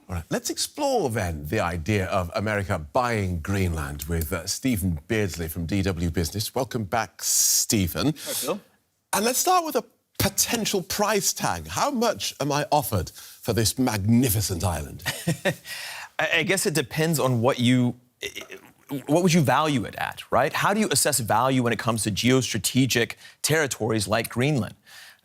All right, let's explore then the idea of America buying Greenland with Stephen Beardsley from DW Business. Welcome back, Stephen. Hi, Phil. And let's start with a potential price tag. How much am I offered for this magnificent island? I guess it depends on what would you value it at, right? How do you assess value when it comes to geostrategic territories like Greenland?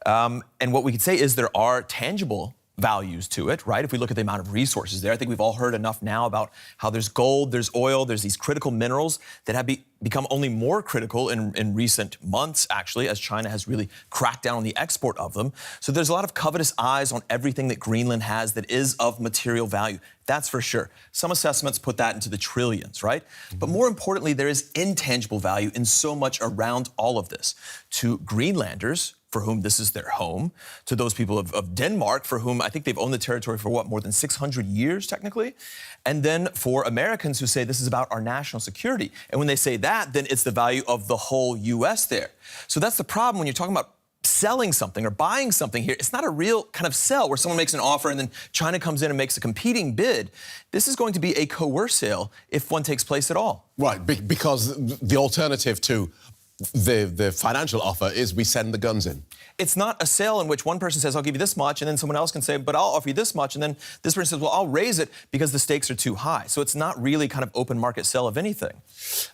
And what we could say is there are tangible values to it, right? If we look at the amount of resources there, I think we've all heard enough now about how there's gold, there's oil, there's these critical minerals that have become only more critical in recent months, actually, as China has really cracked down on the export of them. So there's a lot of covetous eyes on everything that Greenland has that is of material value. That's for sure. Some assessments put that into the trillions, right? But more importantly, there is intangible value in so much around all of this. To Greenlanders, for whom this is their home, to those people of Denmark, for whom I think they've owned the territory for, what, more than 600 years, technically? And then for Americans who say this is about our national security. And when they say that, then it's the value of the whole U.S. there. So that's the problem when you're talking about selling something or buying something here. It's not a real kind of sell where someone makes an offer and then China comes in and makes a competing bid. This is going to be a coerced sale if one takes place at all. Right, because the alternative to the financial offer is we send the guns in. It's not a sale in which one person says, I'll give you this much, and then someone else can say, but I'll offer you this much, and then this person says, well, I'll raise it because the stakes are too high. So it's not really kind of open market sale of anything.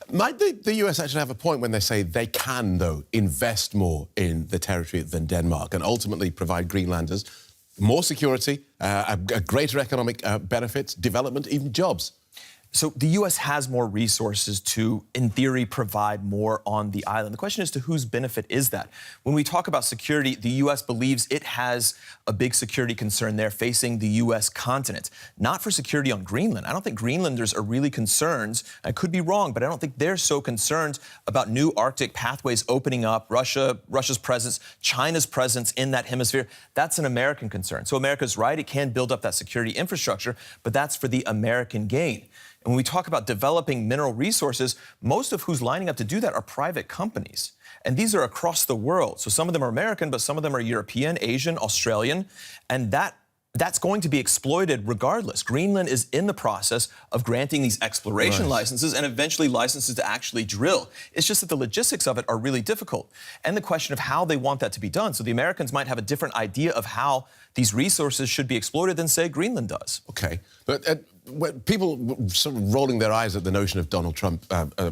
Might the US actually have a point when they say they can, though, invest more in the territory than Denmark and ultimately provide Greenlanders more security, a greater economic benefits, development, even jobs? So the U.S. has more resources to, in theory, provide more on the island. The question is, to whose benefit is that? When we talk about security, the U.S. believes it has a big security concern there facing the U.S. continent. Not for security on Greenland. I don't think Greenlanders are really concerned. I could be wrong, but I don't think they're so concerned about new Arctic pathways opening up, Russia's presence, China's presence in that hemisphere. That's an American concern. So America's right. It can build up that security infrastructure, but that's for the American gain. And when we talk about developing mineral resources, most of who's lining up to do that are private companies. And these are across the world. So some of them are American, but some of them are European, Asian, Australian. And that's going to be exploited regardless. Greenland is in the process of granting these exploration licenses and eventually licenses to actually drill. It's just that the logistics of it are really difficult. And the question of how they want that to be done. So the Americans might have a different idea of how these resources should be exploited than, say, Greenland does. OK. But people sort of rolling their eyes at the notion of Donald Trump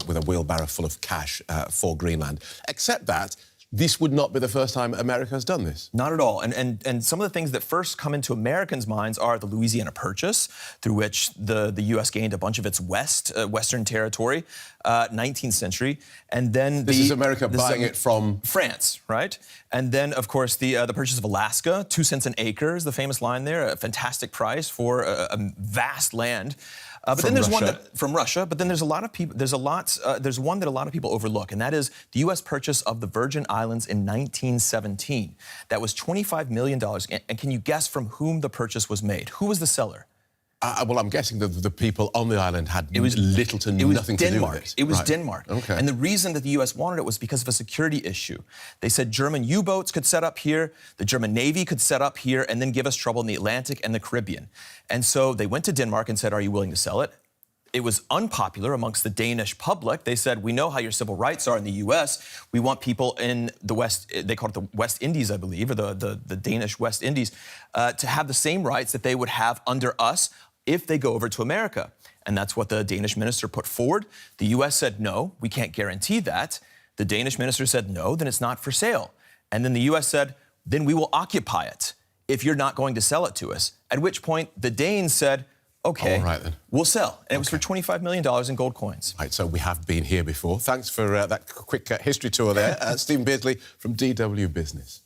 with a wheelbarrow full of cash for Greenland, except that this would not be the first time America has done this. Not at all. And some of the things that first come into Americans' minds are the Louisiana Purchase, through which the U.S. gained a bunch of its western territory, 19th century. And then this is America buying it from France, right? And then, of course, the purchase of Alaska, 2 cents an acre is the famous line there, a fantastic price for a vast land. But then there's one from Russia. But then there's a lot of people. There's one that a lot of people overlook, and that is the U.S. purchase of the Virgin Islands in 1917. That was $25 million. And can you guess from whom the purchase was made? Who was the seller? Well, I'm guessing that the people on the island had little to nothing to do with it. It was Denmark. Okay. And the reason that the U.S. wanted it was because of a security issue. They said German U-boats could set up here, the German Navy could set up here, and then give us trouble in the Atlantic and the Caribbean. And so they went to Denmark and said, are you willing to sell it? It was unpopular amongst the Danish public. They said, we know how your civil rights are in the U.S. We want people in the West, they call it the West Indies, I believe, or the Danish West Indies, to have the same rights that they would have under us if they go over to America. And that's what the Danish minister put forward. The U.S. said, no, we can't guarantee that. The Danish minister said, no, then it's not for sale. And then the U.S. said, then we will occupy it if you're not going to sell it to us. At which point the Danes said, okay, all right, then. We'll sell. And it was for $25 million in gold coins. Right, so we have been here before. Thanks for that quick history tour there. Stephen Beardsley from DW Business.